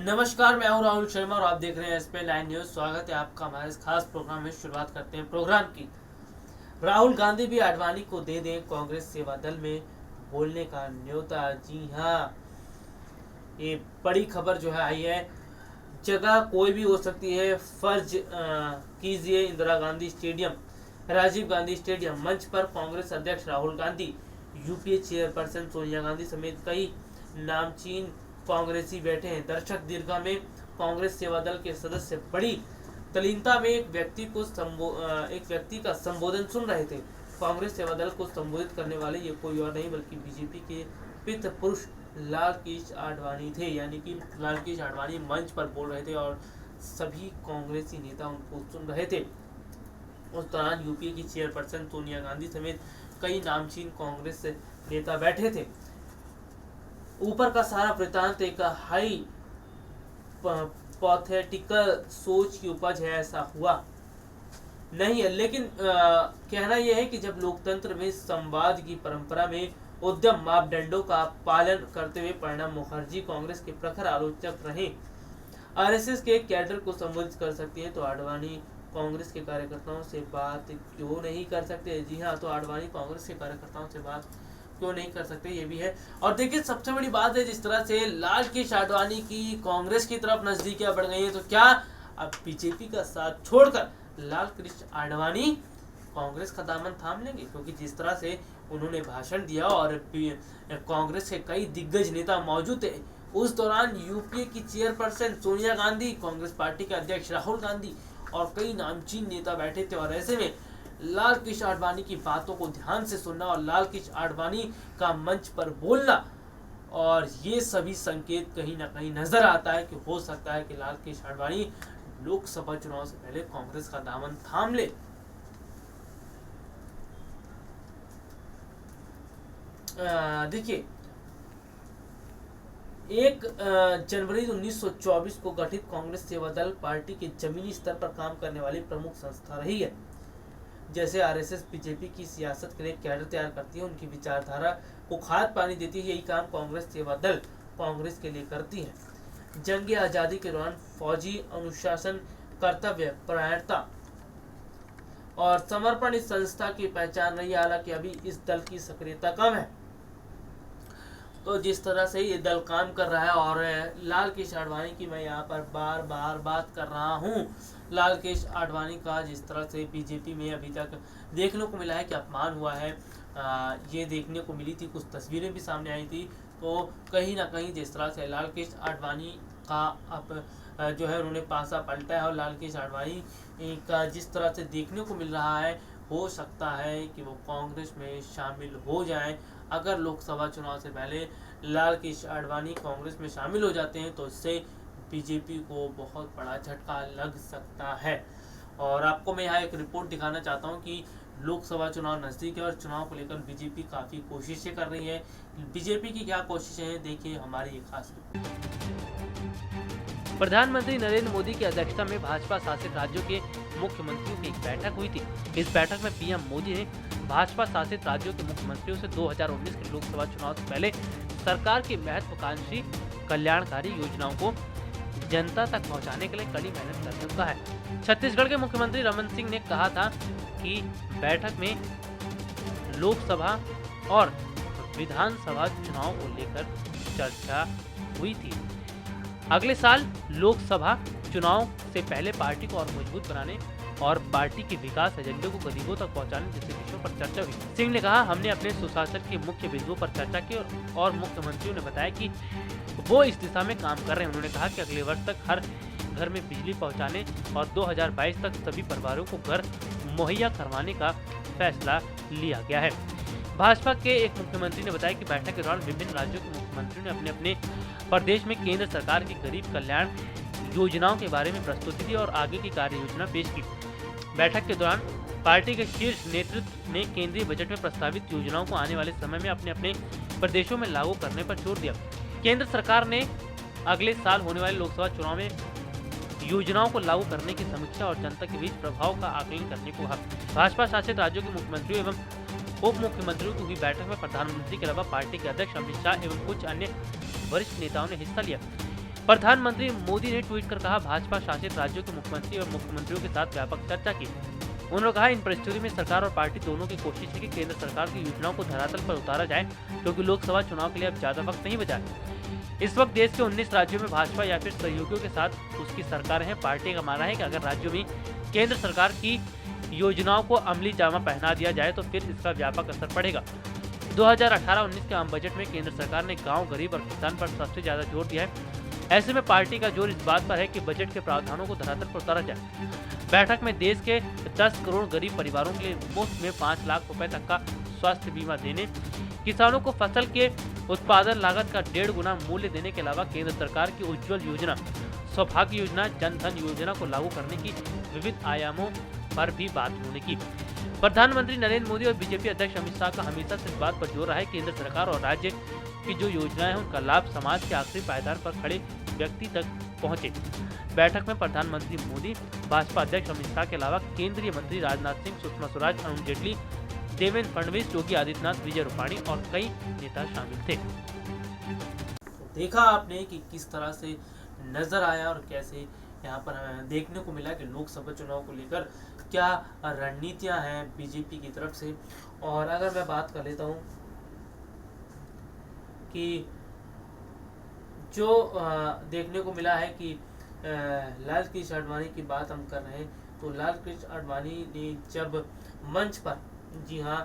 नमस्कार, मैं हूं राहुल शर्मा और आप देख रहे हैं एसपी 9 न्यूज। स्वागत है आपका हमारे इस खास प्रोग्राम में। शुरुआत करते हैं प्रोग्राम की। राहुल गांधी भी आडवाणी को दे दें कांग्रेस सेवा दल में बोलने का न्योता। जी हां, ये बड़ी खबर जो है आई है। जगह कोई भी हो सकती है, फर्ज कीजिए इंदिरा गांधी स्टेडियम, राजीव गांधी स्टेडियम। मंच पर कांग्रेस अध्यक्ष राहुल गांधी, यूपीए चेयरपर्सन सोनिया गांधी समेत कई नामचीन कांग्रेसी बैठे हैं। दर्शक दीर्घा में कांग्रेस सेवा दल के सदस्य बड़ी तल्लीनता में एक व्यक्ति का संबोधन सुन रहे थे। कांग्रेस सेवा दल को संबोधित करने वाले ये कोई और नहीं बल्कि बीजेपी के पितृ पुरुष लालकृष्ण आडवाणी थे। यानी कि लालकृष्ण आडवाणी मंच पर बोल रहे थे और सभी कांग्रेसी नेता उनको सुन रहे थे। उस दौरान यूपीए की चेयरपर्सन सोनिया गांधी समेत कई नामचीन कांग्रेस नेता बैठे थे। ऊपर का सारा वृतांत एक हाइपोथेटिकल सोच की उपज है, ऐसा हुआ नहीं है। लेकिन कहना यह है कि जब लोकतंत्र में संवाद की परंपरा में उद्यम मापदंडों का पालन करते हुए प्रणब मुखर्जी कांग्रेस के प्रखर आलोचक रहे, आरएसएस के कैडर को संबोधित कर सकती है, तो आडवाणी कांग्रेस के कार्यकर्ताओं से बात क्यों नहीं कर सकते। जी हाँ, तो आडवाणी कांग्रेस के कार्यकर्ताओं से बात क्यों नहीं कर सकते, ये भी है। और देखिए, सबसे बड़ी बात है, जिस तरह से लालकृष्ण आडवाणी की कांग्रेस की तरफ नजदीकियां बढ़ गई हैं, तो क्या अब बीजेपी का साथ छोड़कर लालकृष्ण आडवाणी कांग्रेस का दामन थाम लेंगे? क्योंकि जिस तरह से उन्होंने भाषण दिया और कांग्रेस के कई दिग्गज नेता मौजूद थे, उस दौरान यूपीए की चेयरपर्सन सोनिया गांधी, कांग्रेस पार्टी के अध्यक्ष राहुल गांधी और कई नामचीन नेता बैठे थे। और ऐसे में लालकृष्ण आडवाणी की बातों को ध्यान से सुनना और लालकृष्ण आडवाणी का मंच पर बोलना, और ये सभी संकेत कहीं ना कहीं नजर आता है कि हो सकता है कि लालकृष्ण आडवाणी लोकसभा चुनाव से पहले कांग्रेस का दामन थाम ले। देखिए, 1 जनवरी 1924 को गठित कांग्रेस सेवा दल पार्टी के जमीनी स्तर पर काम करने वाली प्रमुख संस्था रही है। जैसे आरएसएस बीजेपी की सियासत के लिए कैडर तैयार करती है, उनकी विचारधारा को खाद पानी देती है, यही काम कांग्रेस सेवा दल कांग्रेस के लिए करती है। जंग आजादी के दौरान फौजी अनुशासन, कर्तव्य परायणता और समर्पण इस संस्था की पहचान रही है। हालांकि अभी इस दल की सक्रियता कम है। तो जिस तरह से ये दल काम कर रहा है, और लालकृष्ण आडवाणी की मैं यहाँ पर बार बार बात कर रहा हूँ, लालकृष्ण आडवाणी का जिस तरह से बीजेपी में अभी तक देखने को मिला है कि अपमान हुआ है, ये देखने को मिली थी, कुछ तस्वीरें भी सामने आई थी। तो कहीं ना कहीं जिस तरह से लालकृष्ण आडवाणी का अब जो है उन्होंने पासा पलटा है, और लालकृष्ण आडवाणी का जिस तरह से देखने को मिल रहा है, हो सकता है कि वो कांग्रेस में शामिल हो जाएं। अगर लोकसभा चुनाव से पहले लालकृष्ण आडवाणी कांग्रेस में शामिल हो जाते हैं, तो इससे बीजेपी को बहुत बड़ा झटका लग सकता है। और आपको मैं यहाँ एक रिपोर्ट दिखाना चाहता हूँ कि लोकसभा चुनाव नज़दीक है और चुनाव को लेकर बीजेपी काफ़ी कोशिशें कर रही है। बीजेपी की क्या कोशिशें हैं, देखिए हमारी ये खास रिपोर्ट। प्रधानमंत्री नरेंद्र मोदी की अध्यक्षता में भाजपा शासित राज्यों के मुख्यमंत्रियों की एक बैठक हुई थी। इस बैठक में पीएम मोदी ने भाजपा शासित राज्यों के मुख्यमंत्रियों से 2019 के लोकसभा चुनाव से पहले सरकार की महत्वाकांक्षी कल्याणकारी योजनाओं को जनता तक पहुंचाने के लिए कड़ी मेहनत करने को कहा है। छत्तीसगढ़ के मुख्यमंत्री रमन सिंह ने कहा था कि बैठक में लोकसभा और विधानसभा चुनाव को लेकर चर्चा हुई थी। अगले साल लोकसभा चुनाव से पहले पार्टी को और मजबूत बनाने और पार्टी के विकास एजेंडे को गरीबों तक पहुंचाने जैसे विषयों पर चर्चा हुई। सिंह ने कहा, हमने अपने सुशासन के मुख्य बिंदुओं पर चर्चा की और मुख्यमंत्रियों ने बताया कि वो इस दिशा में काम कर रहे हैं। उन्होंने कहा कि अगले वर्ष तक हर घर में बिजली पहुंचाने और 2022 तक सभी परिवारों को घर मुहैया करवाने का फैसला लिया गया है। भाजपा के एक मुख्यमंत्री ने बताया कि बैठक के दौरान विभिन्न राज्यों के मुख्यमंत्रियों ने अपने अपने प्रदेश में केंद्र सरकार की गरीब कल्याण योजनाओं के बारे में प्रस्तुति दी और आगे की कार्य योजना पेश की। बैठक के दौरान पार्टी के शीर्ष नेतृत्व ने केंद्रीय बजट में प्रस्तावित योजनाओं को आने वाले समय में अपने अपने प्रदेशों में लागू करने पर जोर दिया। केंद्र सरकार ने अगले साल होने वाले लोकसभा चुनाव में योजनाओं को लागू करने की समीक्षा और जनता के बीच प्रभाव का आकलन करने को कहा। भाजपा शासित राज्यों के मुख्यमंत्रियों एवं उप मुख्यमंत्रियों की हुई बैठक में प्रधानमंत्री के अलावा पार्टी के अध्यक्ष अमित शाह एवं कुछ अन्य वरिष्ठ नेताओं ने हिस्सा लिया। प्रधानमंत्री मोदी ने ट्वीट कर कहा, भाजपा शासित राज्यों के मुख्यमंत्री और मुख्यमंत्रियों के साथ व्यापक चर्चा की। उन्होंने कहा, इन परिस्थितियों में सरकार और पार्टी दोनों की कोशिश है कि केंद्र सरकार की योजनाओं को धरातल पर उतारा जाए, क्योंकि लोकसभा चुनाव के लिए अब ज्यादा वक्त नहीं बचा है। इस वक्त देश के 19 राज्यों में भाजपा या फिर सहयोगियों के साथ उसकी सरकार है। पार्टी का मानना है कि अगर राज्यों में केंद्र सरकार की योजनाओं को अमली जामा पहना दिया जाए तो फिर इसका व्यापक असर पड़ेगा। 2018-19 के आम बजट में केंद्र सरकार ने गांव, गरीब और किसान पर सबसे ज्यादा जोर दिया है। ऐसे में पार्टी का जोर इस बात पर है कि बजट के प्रावधानों को धरातल पर उतारा जाए। बैठक में देश के 10 करोड़ गरीब परिवारों के लिए मुफ्त में 5 लाख रुपए तक का स्वास्थ्य बीमा देने, किसानों को फसल के उत्पादन लागत का 1.5 गुना मूल्य देने के अलावा केंद्र सरकार की उज्ज्वल योजना, सौभाग्य योजना, जन धन योजना को लागू करने की विविध आयामों पर भी बात होने की। प्रधानमंत्री नरेंद्र मोदी और बीजेपी अध्यक्ष अमित शाह का हमेशा से इस बात पर जोर रहा है केंद्र सरकार और राज्य की जो योजनाएं हैं उनका लाभ समाज के आखिरी पायदान पर खड़े व्यक्ति तक पहुंचे। बैठक में प्रधानमंत्री मोदी, भाजपा अध्यक्ष अमित शाह के अलावा केंद्रीय मंत्री राजनाथ सिंह, सुषमा स्वराज, अरुण जेटली, देवेंद्र फडणवीस, योगी आदित्यनाथ, विजय रूपाणी और कई नेता शामिल थे। देखा आपने कि किस तरह से नजर आया और कैसे यहाँ पर देखने को मिला कि लोकसभा चुनाव को लेकर क्या रणनीतियां हैं बीजेपी की तरफ से। और अगर मैं बात कर लेता हूँ कि जो देखने को मिला है कि लाल कृष्ण आडवाणी की बात हम कर रहे हैं, तो लाल कृष्ण आडवाणी ने जब मंच पर जी हाँ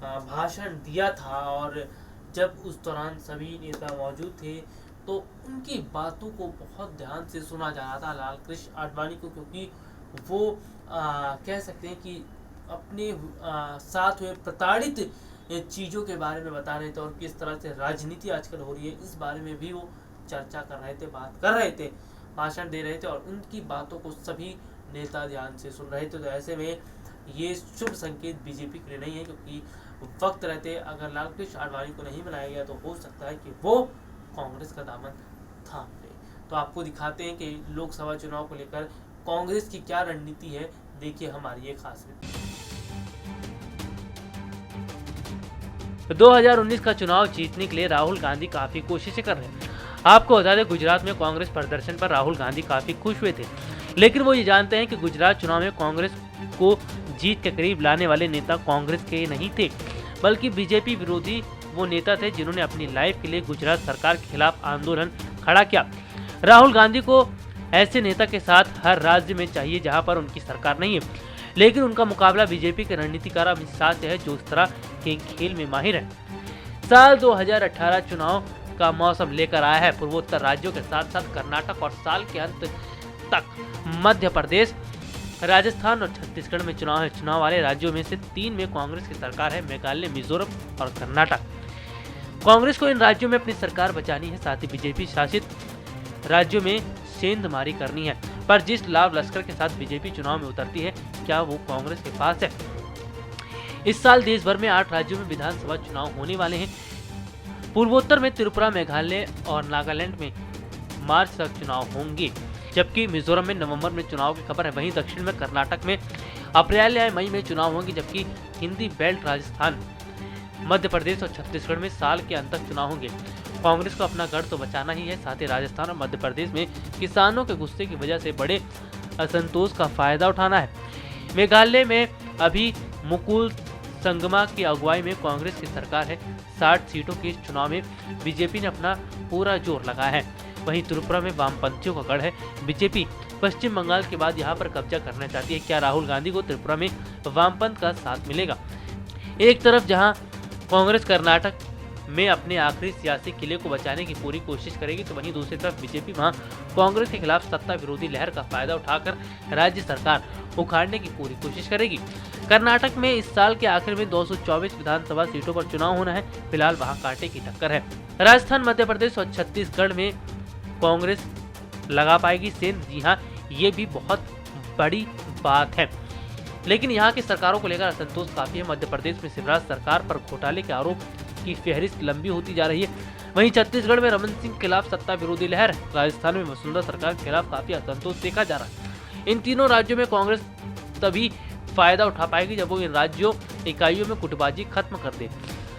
भाषण दिया था और जब उस दौरान सभी नेता मौजूद थे तो उनकी बातों को बहुत ध्यान से सुना जा रहा था लाल कृष्ण आडवाणी को, क्योंकि वो कह सकते हैं कि अपने साथ हुए प्रताड़ित चीज़ों के बारे में बता रहे थे और किस तरह से राजनीति आजकल हो रही है इस बारे में भी वो चर्चा कर रहे थे, बात कर रहे थे, भाषण दे रहे थे और उनकी बातों को सभी नेता ध्यान से सुन रहे थे। तो ऐसे में ये शुभ संकेत बीजेपी के लिए नहीं है, क्योंकि वक्त रहते अगर लाल कृष्ण आडवाणी को नहीं बनाया गया तो हो सकता है कि वो कांग्रेस का दामन थाम ले। तो आपको दिखाते हैं कि लोकसभा चुनाव को लेकर कांग्रेस की क्या रणनीति है, देखिए हमारी ये खास रिपोर्ट। 2019 का चुनाव जीतने के लिए राहुल गांधी काफी कोशिशें कर रहे हैं। आपको बता दें, गुजरात में कांग्रेस प्रदर्शन पर राहुल गांधी काफी खुश हुए थे, लेकिन वो ये जानते हैं कि गुजरात चुनाव में कांग्रेस को जीत के करीब लाने वाले नेता कांग्रेस के नहीं थे, बल्कि बीजेपी विरोधी वो नेता थे जिन्होंने अपनी लाइफ के लिए गुजरात सरकार के खिलाफ आंदोलन खड़ा किया। राहुल गांधी को ऐसे नेता के साथ हर राज्य में चाहिए जहां पर उनकी सरकार नहीं है, लेकिन उनका मुकाबला बीजेपी के रणनीतिकार अमित शाह से है, जो इस तरह के खेल में माहिर है। साल 2018 चुनाव का मौसम लेकर आया है पूर्वोत्तर राज्यों के साथ साथ कर्नाटक और साल के अंत तक मध्य प्रदेश, राजस्थान और छत्तीसगढ़ में चुनाव है। चुनाव वाले राज्यों में से 3 में कांग्रेस की सरकार है, मेघालय, मिजोरम और कर्नाटक। कांग्रेस को इन राज्यों में अपनी सरकार बचानी है, साथ ही बीजेपी शासित राज्यों में सेंधमारी करनी है। पर जिस लाभ लश्कर के साथ बीजेपी चुनाव में उतरती है, क्या वो कांग्रेस के पास है? इस साल देश भर में 8 राज्यों में विधानसभा चुनाव होने वाले हैं। पूर्वोत्तर में त्रिपुरा, मेघालय और नागालैंड में मार्च तक चुनाव होंगे, जबकि मिजोरम में नवंबर में चुनाव की खबर है। वहीं दक्षिण में कर्नाटक में अप्रैल या मई में चुनाव होंगे, जबकि हिंदी बेल्ट राजस्थान, मध्य प्रदेश और छत्तीसगढ़ में साल के अंत तक चुनाव होंगे। कांग्रेस को अपना गढ़ तो बचाना ही है, साथ ही राजस्थान और मध्य प्रदेश में किसानों के गुस्से की वजह से बड़े असंतोष का फायदा उठाना है। मेघालय में अभी मुकुल संगमा की अगुवाई में कांग्रेस की सरकार है। 60 सीटों के इस चुनाव में बीजेपी ने अपना पूरा जोर लगाया है। वहीं त्रिपुरा में वामपंथियों का गढ़ है। बीजेपी पश्चिम बंगाल के बाद यहां पर कब्जा करना चाहती है। क्या राहुल गांधी को त्रिपुरा में वामपंथ का साथ मिलेगा? एक तरफ जहां कांग्रेस कर्नाटक में अपने आखिरी सियासी किले को बचाने की पूरी कोशिश करेगी, तो वहीं दूसरी तरफ बीजेपी वहां कांग्रेस के खिलाफ सत्ता विरोधी लहर का फायदा उठाकर राज्य सरकार उखाड़ने की पूरी कोशिश करेगी। कर्नाटक में इस साल के आखिर में 224 विधानसभा सीटों पर चुनाव होना है। फिलहाल वहां कांटे की टक्कर है। राजस्थान, मध्य प्रदेश और छत्तीसगढ़ में कांग्रेस लगा पाएगी सेंध। जी हाँ, ये भी बहुत बड़ी बात है, लेकिन यहाँ की सरकारों को लेकर असंतोष काफी है। मध्य प्रदेश में शिवराज सरकार पर घोटाले के आरोप की फहरिस्त लंबी होती जा रही है। वहीं छत्तीसगढ़ में रमन सिंह के खिलाफ सत्ता विरोधी लहर है। राजस्थान में वसुंधरा सरकार के खिलाफ काफी असंतोष देखा जा रहा है। इन तीनों राज्यों में कांग्रेस तभी फायदा उठा पाएगी जब वो इन राज्यों इकाइयों में गुटबाजी खत्म कर दे।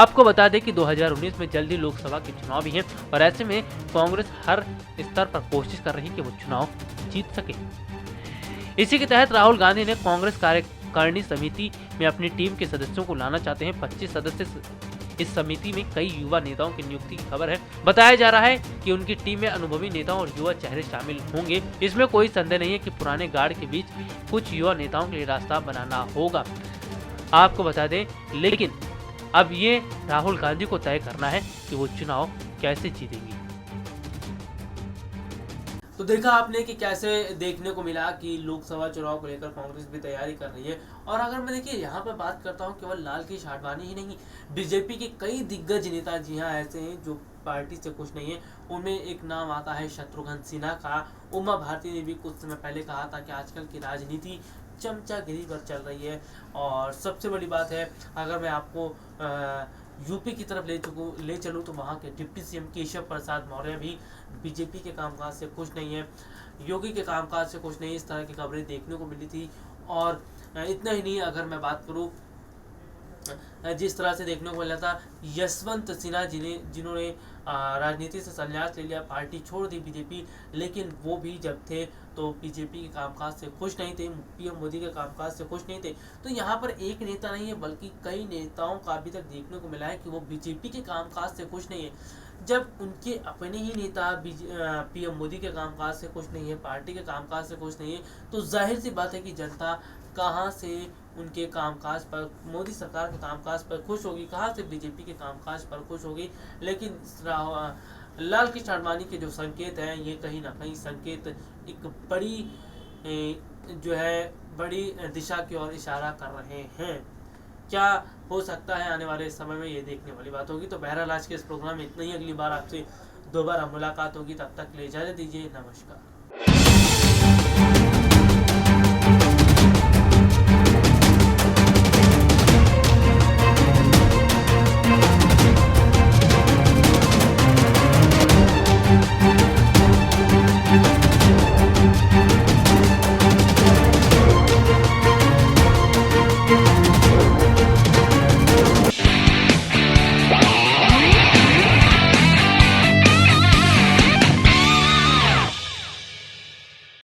आपको बता दें कि 2019 में जल्द ही लोकसभा के चुनाव भी हैं और ऐसे में कांग्रेस हर स्तर पर कोशिश कर रही है कि वो चुनाव जीत सके। इसी के तहत राहुल गांधी ने कांग्रेस कार्यकारिणी समिति में अपनी टीम के सदस्यों को लाना चाहते हैं। 25 सदस्य इस समिति में कई युवा नेताओं की नियुक्ति की खबर है। बताया जा रहा है कि उनकी टीम में अनुभवी नेताओं और युवा चेहरे शामिल होंगे। इसमें कोई संदेह नहीं है कि पुराने गार्ड के बीच कुछ युवा नेताओं के लिए रास्ता बनाना होगा। आपको बता दें, लेकिन अब ये राहुल गांधी को तय करना है कि वो चुनाव कैसे जीतेंगे। तो देखा आपने कि कैसे देखने को मिला कि लोकसभा चुनाव को लेकर कांग्रेस भी तैयारी कर रही है। और अगर मैं देखिए यहाँ पे बात करता हूँ, केवल लाल कृष्ण आडवाणी ही नहीं, बीजेपी के कई दिग्गज नेता जी हाँ ऐसे हैं जो पार्टी से खुश नहीं है। उनमें एक नाम आता है शत्रुघ्न सिन्हा का। उमा भारती ने भी कुछ समय पहले कहा था कि आजकल की राजनीति चमचागिरी पर चल रही है। और सबसे बड़ी बात है, अगर मैं आपको यूपी की तरफ ले चलूँ तो वहाँ के डिप्टी सीएम केशव प्रसाद मौर्य भी बीजेपी के कामकाज से खुश नहीं है, योगी के कामकाज से खुश नहीं है। इस तरह की खबरें देखने को मिली थी। और इतना ही नहीं, अगर मैं बात करूँ जिस तरह से देखने को मिला था यशवंत सिन्हा जिन्होंने राजनीति से संन्यास ले लिया, पार्टी छोड़ दी बीजेपी, लेकिन वो भी जब थे तो बीजेपी के कामकाज से खुश नहीं थे, पीएम मोदी के कामकाज से खुश नहीं थे। तो यहाँ पर एक नेता नहीं है बल्कि कई नेताओं का अभी तक देखने को मिला है कि वो बीजेपी के कामकाज से खुश नहीं है। जब उनके अपने ही नेता पीएम मोदी के कामकाज से खुश नहीं है, पार्टी के कामकाज से खुश नहीं है, तो जाहिर सी बात है कि जनता कहाँ से उनके कामकाज पर, मोदी सरकार के कामकाज पर खुश होगी, कहाँ से बीजेपी के कामकाज पर खुश होगी। लेकिन लाल कृष्ण आडवाणी के जो संकेत हैं, ये कहीं ना कहीं संकेत एक बड़ी जो है बड़ी दिशा की ओर इशारा कर रहे हैं। क्या हो सकता है आने वाले समय में, ये देखने वाली बात होगी। तो बहरहाल आज के इस प्रोग्राम में इतना ही। अगली बार आपसे दोबारा मुलाकात होगी, तब तक के लिए इजाजत दीजिए। नमस्कार।